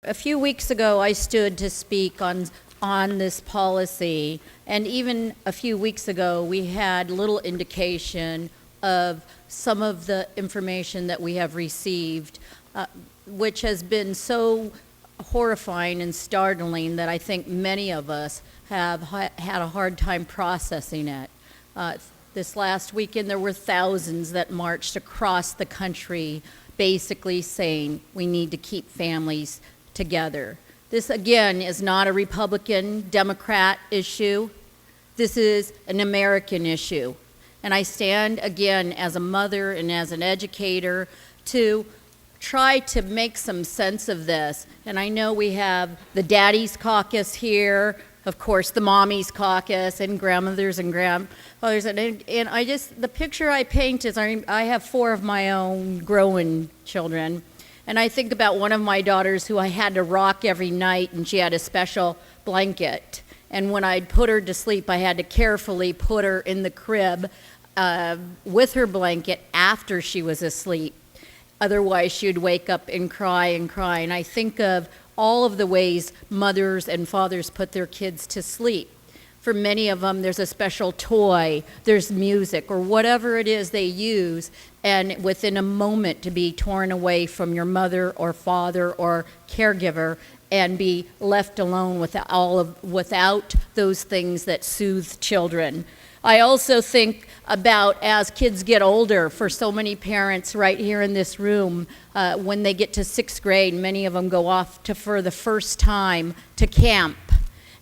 A few weeks ago, I stood to speak on this policy, and even a few weeks ago, we had little indication of some of the information that we have received, which has been so horrifying and startling that I think many of us have had a hard time processing it. This last weekend, there were thousands that marched across the country basically saying we need to keep families together. This, again, is not a Republican, Democrat issue. This is an American issue. And I stand, again, as a mother and as an educator to try to make some sense of this. And I know we have the Daddy's Caucus here, of course, the Mommy's Caucus, and grandmothers and grandfathers. And I just, the picture I paint is I have 4 of my own growing children. And I think about one of my daughters who I had to rock every night, and she had a special blanket. And when I'd put her to sleep, I had to carefully put her in the crib with her blanket after she was asleep. Otherwise, she would wake up and cry and cry. And I think of all of the ways mothers and fathers put their kids to sleep. For many of them, there's a special toy, there's music, or whatever it is they use, and within a moment to be torn away from your mother or father or caregiver and be left alone without those things that soothe children. I also think about as kids get older, for so many parents right here in this room, when they get to 6th grade, many of them go off for the first time to camp.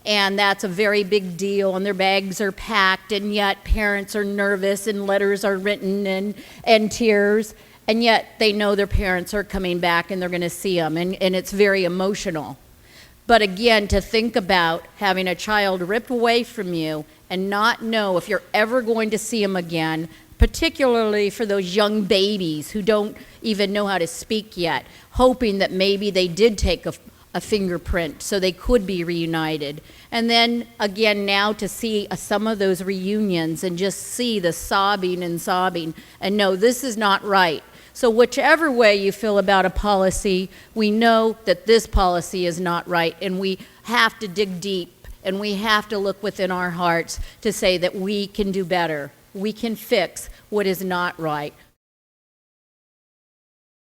And that's a very big deal, and their bags are packed, and yet parents are nervous, and letters are written, and tears, and yet they know their parents are coming back and they're going to see them, and it's very emotional. But again, to think about having a child ripped away from you and not know if you're ever going to see them again, particularly for those young babies who don't even know how to speak yet, hoping that maybe they did take a fingerprint so they could be reunited. And then again now to see some of those reunions and just see the sobbing and know this is not right. So whichever way you feel about a policy, we know that this policy is not right, and we have to dig deep and we have to look within our hearts to say that we can do better. We can fix what is not right.